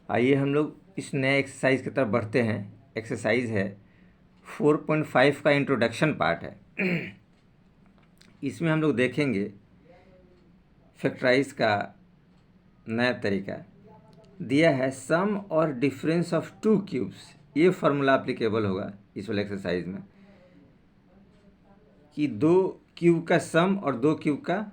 आइए हम लोग इस नए एक्सरसाइज की तरफ बढ़ते हैं। एक्सरसाइज है 4.5 का इंट्रोडक्शन पार्ट है। इसमें हम लोग देखेंगे फैक्टराइज का नया तरीका दिया है, सम और डिफरेंस ऑफ टू क्यूब्स। ये फार्मूला एप्लीकेबल होगा इस वाले एक्सरसाइज में कि दो क्यूब का सम और दो क्यूब का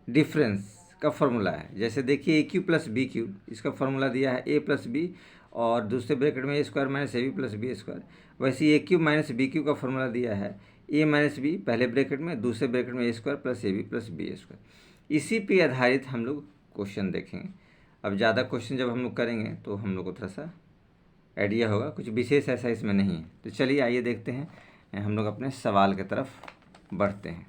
डिफरेंस का फॉर्मूला है। जैसे देखिए a cube plus b cube, इसका फॉर्मूला दिया है ए प्लस बी और दूसरे ब्रैकेट में a square minus a b plus b square. वैसे a cube minus b cube का फॉर्मूला दिया है ए माइनस बी पहले ब्रैकेट में, दूसरे ब्रैकेट में a square plus a b plus b square. इसी पे आधारित हम लोग क्वेश्चन देखेंगे। अब ज़्यादा क्वेश्चन जब हम लोग करेंगे तो हम लोग को थोड़ा सा आइडिया होगा, कुछ विशेष ऐसा इसमें नहीं है। तो चलिए आइए देखते हैं, हम लोग अपने सवाल की तरफ बढ़ते हैं।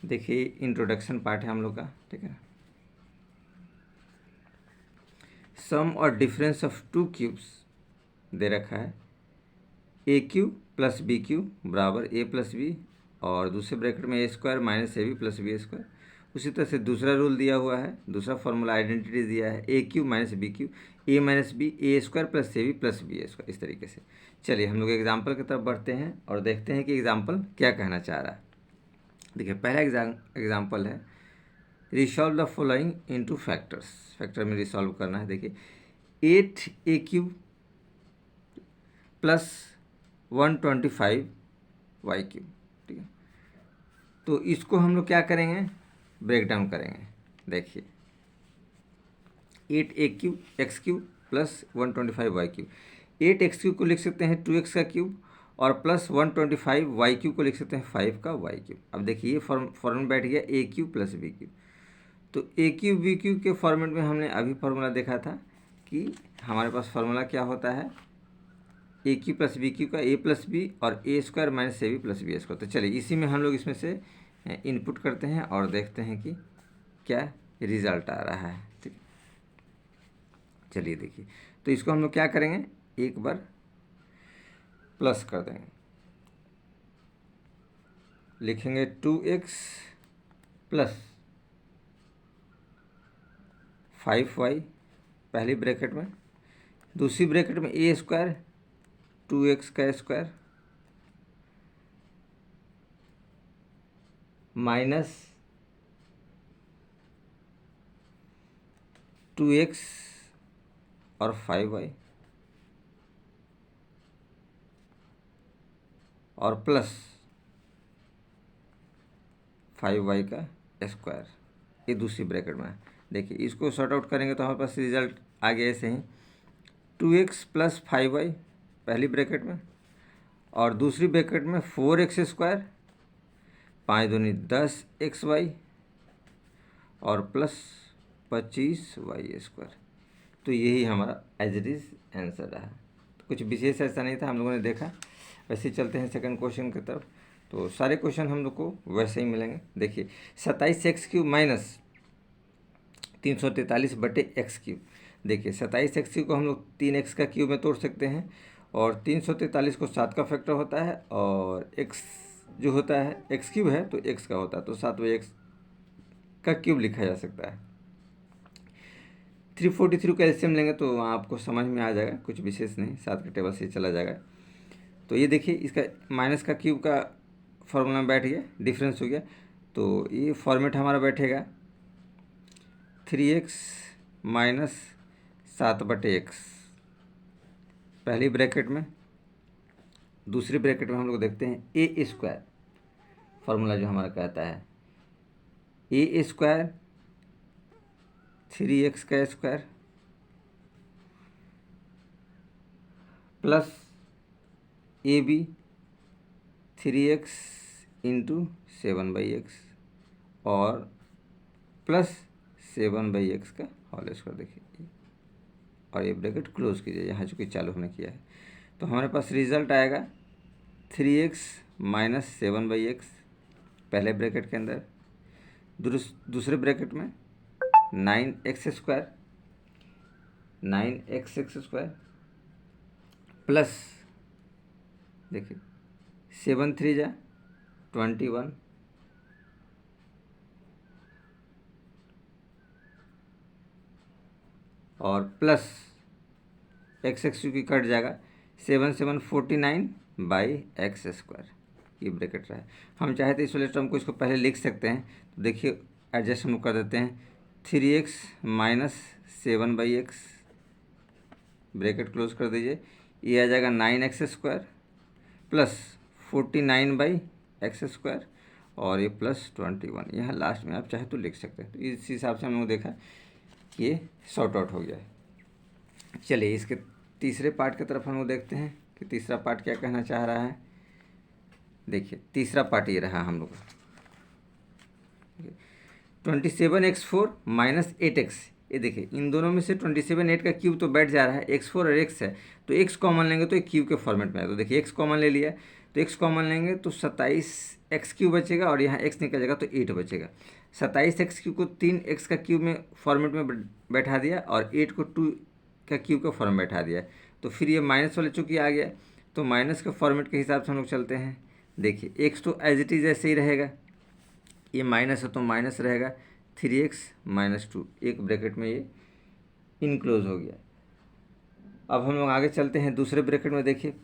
देखिए इंट्रोडक्शन पार्ट है हम लोग का, ठीक है। सम और डिफरेंस ऑफ टू क्यूब्स दे रखा है, a cube plus b cube बराबर ए प्लस बी और दूसरे ब्रैकेट में a square minus a b plus b square. उसी तरह से दूसरा रूल दिया हुआ है, दूसरा फॉर्मूला आइडेंटिटी दिया है a cube minus b cube a minus b a square plus a b plus b square. इस तरीके से चलिए हम लोग एग्जाम्पल की तरफ बढ़ते हैं और देखते हैं कि एग्जाम्पल क्या कहना चाह रहा है। देखिए पहला एग्जाम्पल है, resolve the following into factors. Factor में रिसॉल्व करना है। देखिए 8 a cube plus 125 y cube, ठीक है। तो इसको हम लोग क्या करेंगे, ब्रेक डाउन करेंगे। देखिए 8 a cube x cube plus 125 y cube. 8 x cube को लिख सकते हैं 2x का क्यूब और प्लस 125 वाई क्यूब को लिख सकते हैं 5 का वाई क्यूब। अब देखिए ये फॉर्म बैठ गया ए क्यूब प्लस बी क्यूब। तो ए क्यूब बी क्यूब के फॉर्मेट में हमने अभी फार्मूला देखा था कि हमारे पास फार्मूला क्या होता है, a cube plus b cube का ए प्लस बी और a square minus a b plus b square. तो चलिए इसी में हम लोग इसमें से इनपुट करते हैं और देखते हैं कि क्या रिजल्ट आ रहा है, ठीक। चलिए देखिए, तो इसको हम लोग क्या करेंगे, एक बार प्लस कर देंगे, लिखेंगे 2x प्लस 5y पहली ब्रैकेट में, दूसरी ब्रैकेट में ए स्क्वायर 2x का स्क्वायर माइनस 2x और 5y और प्लस 5y का स्क्वायर, ये दूसरी ब्रैकेट में है। देखिए इसको सॉर्ट आउट करेंगे तो हमारे पास रिजल्ट आ गया ऐसे ही, 2x प्लस 5y पहली ब्रैकेट में और दूसरी ब्रैकेट में 4x स्क्वायर 5 दूनी 10xy और प्लस 25y स्क्वायर। तो यही हमारा एज इट इज़ आंसर रहा। तो कुछ विशेष ऐसा नहीं था, हम लोगों ने देखा। वैसे ही चलते हैं सेकंड क्वेश्चन की तरफ। तो सारे क्वेश्चन हम लोग को वैसे ही मिलेंगे। देखिए 27x क्यूब माइनस 343 बटे एक्स क्यूब। देखिए 27x क्यूब को हम लोग 3x का क्यूब में तोड़ सकते हैं और 343 को 7 का फैक्टर होता है और x जो होता है एक्स क्यूब है तो x का होता है, तो 7 x का क्यूब लिखा जा सकता है। 343 का एलसीएम लेंगे तो आपको समझ में आ जाएगा, कुछ विशेष नहीं, 7 के टेबल से चला जाएगा। तो ये देखिए इसका माइनस का क्यूब का फॉर्मूला बैठ गया, डिफरेंस हो गया। तो ये फॉर्मेट हमारा बैठेगा 3x माइनस 7 बटे एक्स पहली ब्रैकेट में, दूसरी ब्रैकेट में हम लोग देखते हैं ए स्क्वायर, फार्मूला जो हमारा कहता है ए स्क्वायर 3x का square plus a b 3x into 7/x और प्लस 7/x का होल स्क्वायर देखिए, और ये ब्रैकेट क्लोज कीजिए यहाँ चूँकि चालू हमने किया है। तो हमारे पास रिजल्ट आएगा 3x माइनस 7/x पहले ब्रैकेट के अंदर, दूसरे ब्रैकेट में 9x प्लस देखिए 7 3 जा 21 और प्लस एक्स क्योंकि कट जाएगा 7 7 49/x², ये ब्रैकेट रहा है। हम चाहे तो इस वाले टर्म को इसको पहले लिख सकते हैं, तो देखिए एडजस्ट हम कर देते हैं 3x minus 7/x bracket close कर दीजिए, ये आ जाएगा 9x² प्लस 49/x² और ये प्लस 21, यहाँ लास्ट में आप चाहे तो लिख सकते हैं। तो इस हिसाब से हम लोग देखा ये सॉर्ट आउट हो गया है। चलिए इसके तीसरे पार्ट की तरफ हम लोग देखते हैं कि तीसरा पार्ट क्या कहना चाह रहा है। देखिए तीसरा पार्ट ये रहा हम लोग का 27x4 माइनस 8x। ये देखिए इन दोनों में से 27 8 का क्यूब तो बैठ जा रहा है, x4 और x है, तो x कॉमन लेंगे तो एक क्यूब के फॉर्मेट में है। तो देखिए x कॉमन ले लिया, तो x कॉमन लेंगे तो 27x³ बचेगा और यहाँ x निकल जाएगा तो 8 बचेगा। 27x³ को 3x का क्यूब में फॉर्मेट में बैठा दिया और 8 को 2 का क्यूब का फॉर्म बैठा दिया। तो फिर ये माइनस वाले चूँकि आ गया तो माइनस के फॉर्मेट के हिसाब से हम लोग चलते हैं। देखिए x तो एज इट इज़ ऐसे ही रहेगा, ये माइनस है तो माइनस रहेगा 3x माइनस 2, एक ब्रैकेट में ये इनक्लोज हो गया। अब हम लोग आगे चलते हैं दूसरे ब्रैकेट में। देखिए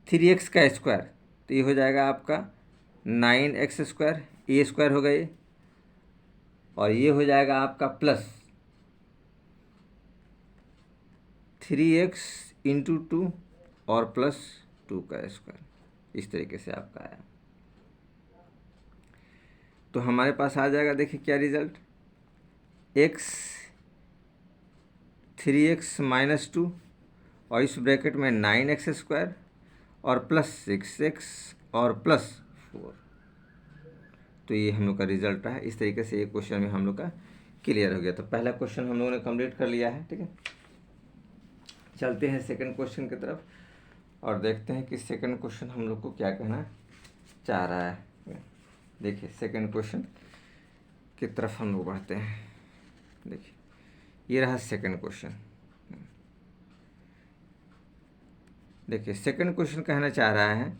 3x का स्क्वायर तो ये हो जाएगा आपका 9x², ये स्क्वायर होगा ये, और ये हो जाएगा आपका प्लस 3x इंटू 2 और प्लस 2 का स्क्वायर, इस तरीके से आपका आया। तो हमारे पास आ जाएगा देखिए क्या रिजल्ट, x 3x माइनस 2 और इस ब्रैकेट में 9x² और प्लस 6x और प्लस 4। तो ये हम लोग का रिजल्ट रहा है। इस तरीके से ये क्वेश्चन में हम लोग का क्लियर हो गया। तो पहला क्वेश्चन हम लोगों ने कंप्लीट कर लिया है, ठीक है। चलते हैं सेकंड क्वेश्चन की तरफ और देखते हैं कि सेकंड क्वेश्चन हम लोग को क्या कहना चाह रहा है। देखिए सेकंड क्वेश्चन की तरफ हम लोग बढ़ते हैं। देखिए ये रहा सेकंड क्वेश्चन। देखिए सेकंड क्वेश्चन कहना चाह रहा है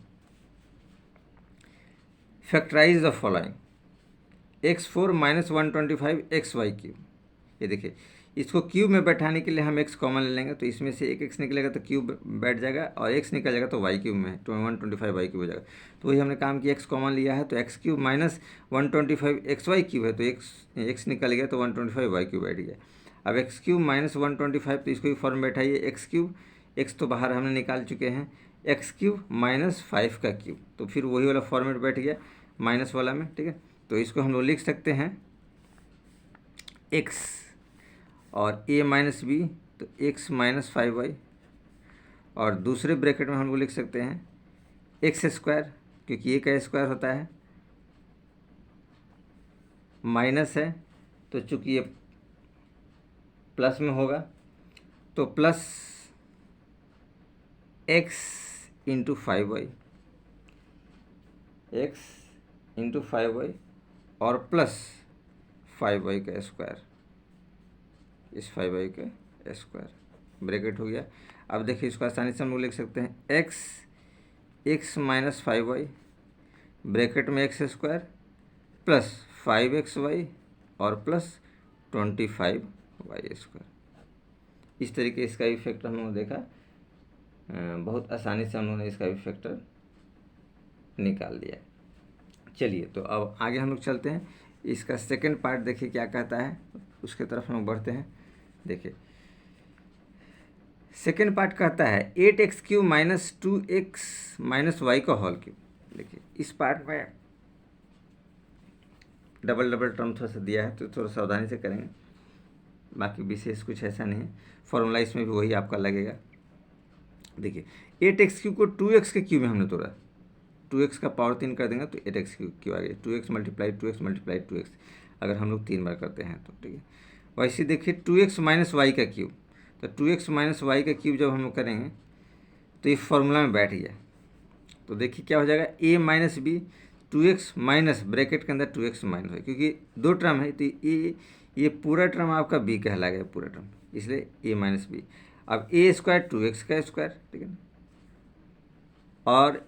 factorise the following x4 minus 125xy³। ये देखिए इसको क्यूब में बैठाने के लिए हम x कॉमन ले लेंगे, तो इसमें से एक x निकलेगा तो क्यूब बैठ जाएगा और x निकल जाएगा तो y³ में 125y³ हो जाएगा। तो वही हमने काम किया, x कॉमन लिया है तो x³ माइनस 125xy³ है, तो x निकल गया तो 125y³ बैठ गया। अब x³ माइनस 125 तो इसको भी फॉर्म बैठाइए, x³ x तो बाहर हमने निकाल चुके हैं, x³ माइनस 5 का क्यूब, तो फिर वही वाला फॉर्मेट बैठ गया माइनस वाला में, ठीक है। तो इसको हम लोग लिख सकते हैं x और a माइनस b तो x माइनस 5y, और दूसरे ब्रैकेट में हम लोग लिख सकते हैं x² क्योंकि ये का स्क्वायर होता है, माइनस है तो चूँकि ये प्लस में होगा तो plus x into 5y, x into 5y और प्लस 5y का स्क्वायर, इस 5y का स्क्वायर ब्रैकेट हो गया। अब देखिए इसको आसानी से हम लोग लिख सकते हैं x माइनस 5y ब्रैकेट में x² प्लस 5xy और प्लस 25y²। इस तरीके इसका भी फैक्टर हम लोगों ने देखा, बहुत आसानी से हम लोगों ने इसका भी फैक्टर निकाल दिया। चलिए तो अब आगे हम लोग चलते हैं, इसका सेकंड पार्ट देखिए क्या कहता है, उसके तरफ हम लोग बढ़ते हैं। देखिए सेकंड पार्ट कहता है 8x³ minus 2x minus y का होल क्यूब। देखिए इस पार्ट में डबल टर्म थोड़ा सा दिया है तो थोड़ा सावधानी से करेंगे, बाकी विशेष कुछ ऐसा नहीं है। फॉर्मूला इसमें भी वही आपका लगेगा। देखिए 8x³ को 2x के क्यूब में हमने तोड़ा, 2x का पावर 3 कर देंगे तो 8x³ आ गया, 2x multiply 2x multiply 2x अगर हम लोग 3 बार करते हैं तो, ठीक है। वैसे देखिए 2x माइनस वाई का क्यूब, तो 2x माइनस वाई का क्यूब जब हम लोग करेंगे तो ये फॉर्मूला में बैठ गया। तो देखिए क्या हो जाएगा, a minus b 2x minus bracket के अंदर 2x माइनस वाई, क्योंकि दो टर्म है तो ये पूरा टर्म आपका b कहलाएगा, पूरा टर्म, इसलिए a माइनस बी। अब a स्क्वायर 2x का स्क्वायर, ठीक है ना, और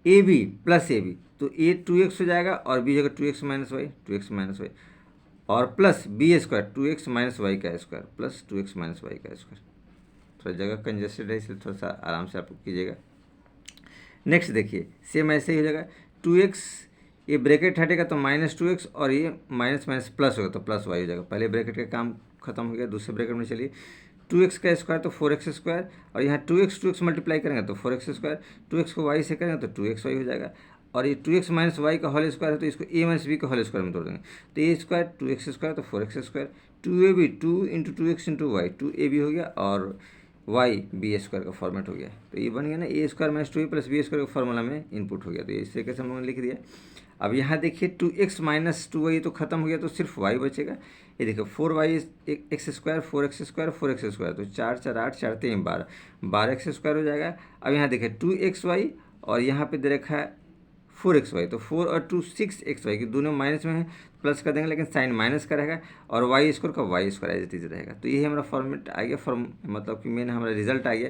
a b plus a b, तो a 2x हो जाएगा और b जगह 2x minus y, 2x minus y, और plus b square 2x minus y का square plus 2x minus y का स्क्वायर। थोड़ा जगह कंजेस्टेड है इसलिए थोड़ा सा आराम से आप कीजिएगा। नेक्स्ट देखिए सेम ऐसे ही हो जाएगा 2x, ये ब्रैकेट हटेगा तो -2x और ये माइनस माइनस प्लस होगा तो प्लस वाई हो जाएगा। पहले ब्रैकेट का काम खत्म हो गया, दूसरे ब्रैकेट में चलिए 2x का स्क्वायर तो 4x स्क्वायर, और यहाँ 2x मल्टीप्लाई करेंगे तो 4x स्क्वायर, 2x को y से करेंगे तो 2xy हो जाएगा, और ये 2x माइनस वाई का होल स्क्वायर है तो इसको a माइनस बी का होल स्क्वायर में तोड़ देंगे, तो a स्क्वायर 2x स्क्वायर तो 4x square, 2ab 2 into 2x into Y, 2ab हो गया, और वाई बी स्क्वायर का फॉर्मेट हो गया। तो ये बन गया ना a square minus 2a plus b square का फॉर्मूला में इनपुट हो गया। तो इस तरीके से हम लोगों ने लिख दिया। अब यहाँ देखिए 2x माइनस 2y तो खत्म हो गया, तो सिर्फ y बचेगा। ये देखिए 4y x square 4x square 4x square, तो 4 4 8 4 3 12, 12x स्क्वायर हो जाएगा। अब यहाँ देखिए 2xy और यहाँ पे दे रखा है 4xy, तो 4 और 2 6xy, की दोनों माइनस में है, प्लस कर देंगे लेकिन साइन माइनस का रहेगा, और वाई स्क्वायर का y square as it is रहेगा। तो यही हमारा फॉर्मेट आ गया, मतलब कि मेन हमारा रिजल्ट आ गया,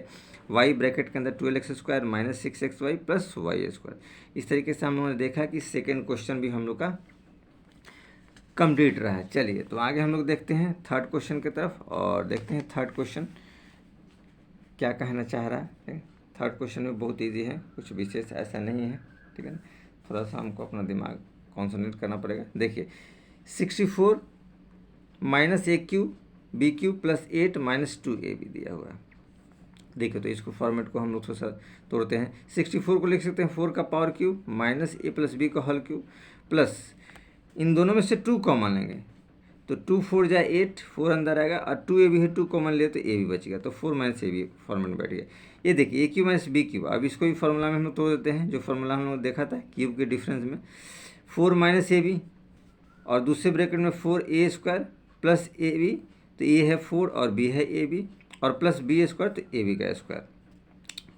वाई ब्रैकेट के अंदर 12x square minus 6xy plus y square. इस तरीके से हम लोगों ने देखा कि सेकेंड क्वेश्चन भी हम लोग का कंप्लीट रहा है। चलिए तो आगे हम लोग देखते हैं थर्ड क्वेश्चन की तरफ, और देखते हैं थर्ड क्वेश्चन क्या कहना चाह रहा है। थर्ड क्वेश्चन में बहुत ईजी है, कुछ विशेष ऐसा नहीं है, ठीक है ना, थोड़ा सा हमको अपना दिमाग कॉन्सनट्रेट करना पड़ेगा। देखिए 64 minus a cube b cube plus 8 minus 2ab दिया हुआ है। देखिए तो इसको फॉर्मेट को हम लोग थोड़ा सा तोड़ते हैं। 64 को लिख सकते हैं 4 का power cube minus a plus b का होल क्यूब, प्लस इन दोनों में से 2 कॉमन लेंगे, तो 2 4 जाए 8, 4 अंदर आएगा, और 2ab है 2 कॉमन ले तो a भी बचेगा, तो 4 माइनस a भी फॉर्मेट में बैठ गया। ये देखिए a cube minus B cube, अब इसको भी फार्मूला में हम लोग तोड़ देते हैं, जो फार्मूला हम लोग देखा था क्यूब के डिफरेंस में, 4 माइनस ए बी और दूसरे ब्रैकेट में 4a square plus a b, तो ए है 4 और बी है ए बी, और प्लस बी स्क्वायर तो ए बी का स्क्वायर,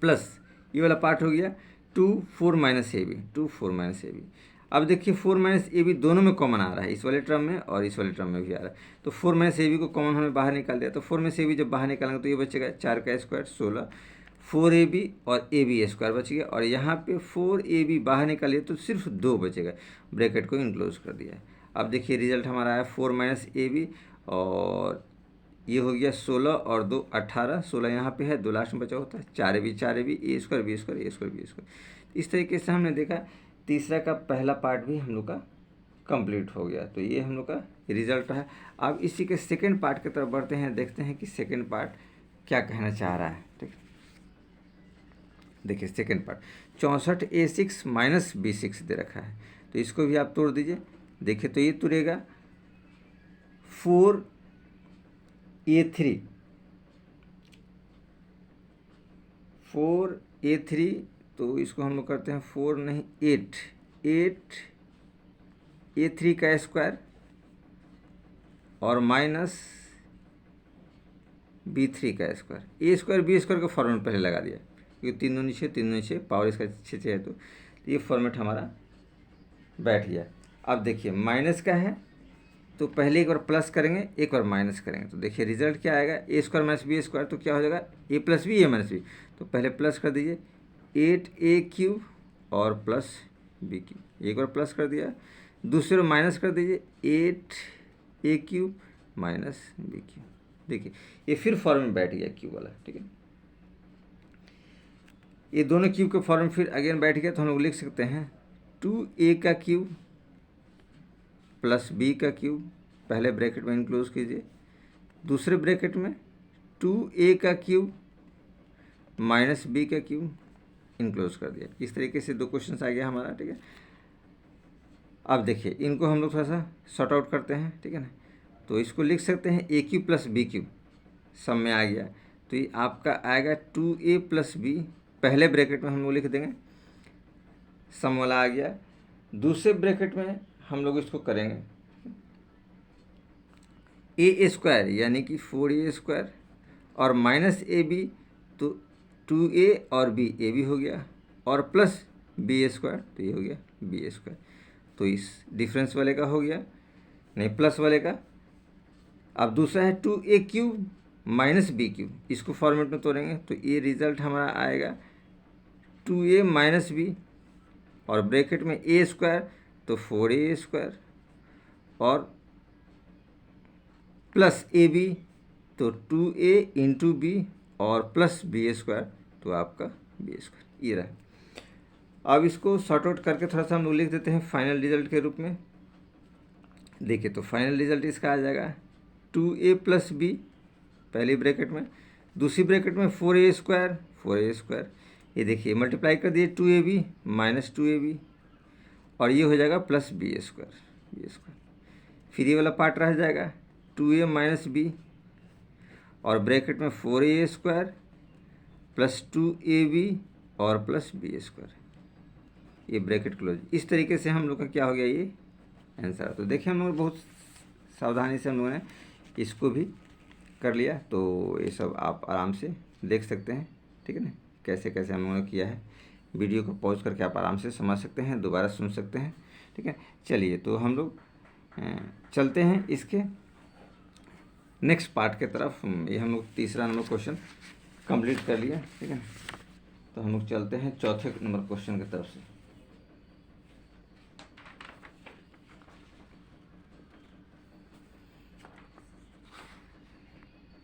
प्लस ये वाला पार्ट हो गया 2 4 minus a b, 2 4 minus a b. अब देखिए 4 माइनस ए बी दोनों में कॉमन आ रहा है, इस वाले टर्म में और इस वाले टर्म में भी आ रहा है, तो 4 माइनस ए बी को कॉमन हमने बाहर निकाल दिया, तो 4 माइनस ए बी जब बाहर निकालेंगे तो ये बचेगा 4 का स्क्वायर 16, 4ab और ए बी स्क्वायर बच गया, और यहाँ पे 4ab बाहर निकालिए तो सिर्फ 2 बचेगा, ब्रैकेट को इनक्लोज कर दिया है। अब देखिए रिजल्ट हमारा आया 4 माइनस ए बी, और ये हो गया 16 और 2 18, 16 यहाँ पे है, 2 लास्ट में बचा होता है, 4ab ए स्क्वायर बी स्क्वायर ए स्क्वायर बी स्क्वायर। इस तरीके से हमने देखा तीसरा का पहला पार्ट भी हम लोग का कंप्लीट हो गया। तो ये हम लोग का रिजल्ट है। अब इसी के सेकेंड पार्ट की तरफ बढ़ते हैं, देखते हैं कि सेकेंड पार्ट क्या कहना चाह रहा है। ठीक, देखिए second part 64a6 minus b6 दे रखा है, तो इसको भी आप तोड़ दीजिए। देखिए तो ये तुरेगा 4a3 तो इसको हम लोग करते हैं 4 नहीं 8a3 का स्क्वायर और माइनस b3 का स्क्वायर, ए स्क्वायर बी स्क्वायर का फॉर्मेट पहले लगा दिया, क्योंकि 3 दूनी 6 पावर इसका 6 है, तो ये फॉर्मेट हमारा बैठ गया। अब देखिए माइनस का है तो पहले एक बार प्लस करेंगे, एक बार माइनस करेंगे, तो देखिए रिजल्ट क्या आएगा, ए स्क्वायर माइनस बी स्क्वायर, तो क्या हो जाएगा ए प्लस बी ए माइनस बी, तो पहले प्लस कर दीजिए 8a³ और प्लस b³, एक बार प्लस कर दिया, दूसरे बार माइनस कर दीजिए 8a³ माइनस b³। देखिए ये फिर फॉर्म में बैठ गया क्यूब वाला, ठीक है, ये दोनों क्यूब के फॉर्म फिर अगेन बैठ गया, तो हम लोग लिख सकते हैं 2a का क्यूब प्लस b का क्यूब, पहले ब्रैकेट में इनक्लोज कीजिए, दूसरे ब्रैकेट में 2a का क्यूब माइनस b का क्यूब इनक्लोज कर दिया। इस तरीके से 2 क्वेश्चन आ गया हमारा, ठीक है। अब देखिए इनको हम लोग थोड़ा सा सॉर्ट आउट करते हैं, ठीक है ना, तो इसको लिख सकते हैं a³ प्लस b³ सब में आ गया, तो ये आपका आएगा 2a प्लस b, पहले ब्रैकेट में हम लोग लिख देंगे, सम वाला आ गया, दूसरे ब्रैकेट में हम लोग इसको करेंगे ए स्क्वायर यानी कि 4a² और माइनस ए बी तो 2a और b, ए भी हो गया, और प्लस b² तो ये हो गया b²। तो इस डिफरेंस वाले का हो गया, नहीं प्लस वाले का। अब दूसरा है 2a³ माइनस b³, इसको फॉर्मेट में तोड़ेंगे तो ये रिजल्ट हमारा आएगा 2a माइनस बी और ब्रैकेट में a² तो 4a² और प्लस ए बी तो 2a इंटू बी और प्लस b² तो आपका b², ये रहा। अब इसको सॉर्ट आउट करके थोड़ा सा हम लोग लिख देते हैं फाइनल रिजल्ट के रूप में। देखिए तो फाइनल रिजल्ट इसका आ जाएगा 2a प्लस बी पहली ब्रैकेट में, दूसरी ब्रैकेट में 4a², ये देखिए मल्टीप्लाई कर दिए 2ab माइनस 2ab और ये हो जाएगा प्लस b²। फिर ये वाला पार्ट रह जाएगा 2a माइनस बी और ब्रैकेट में 4a² प्लस 2ab और प्लस b², ये ब्रैकेट क्लोज। इस तरीके से हम लोग का क्या हो गया, ये आंसर। तो देखिए हम लोग बहुत सावधानी से हम लोगों ने इसको भी कर लिया। तो ये सब आप आराम से देख सकते हैं, ठीक है ना, कैसे कैसे हम लोगों ने किया है। वीडियो को पॉज करके आप आराम से समझ सकते हैं, दोबारा सुन सकते हैं, ठीक है। चलिए तो हम लोग चलते हैं इसके नेक्स्ट पार्ट के तरफ। ये हम लोग तीसरा नंबर क्वेश्चन कंप्लीट कर लिया, ठीक है। तो हम लोग चलते हैं चौथे नंबर क्वेश्चन की तरफ से।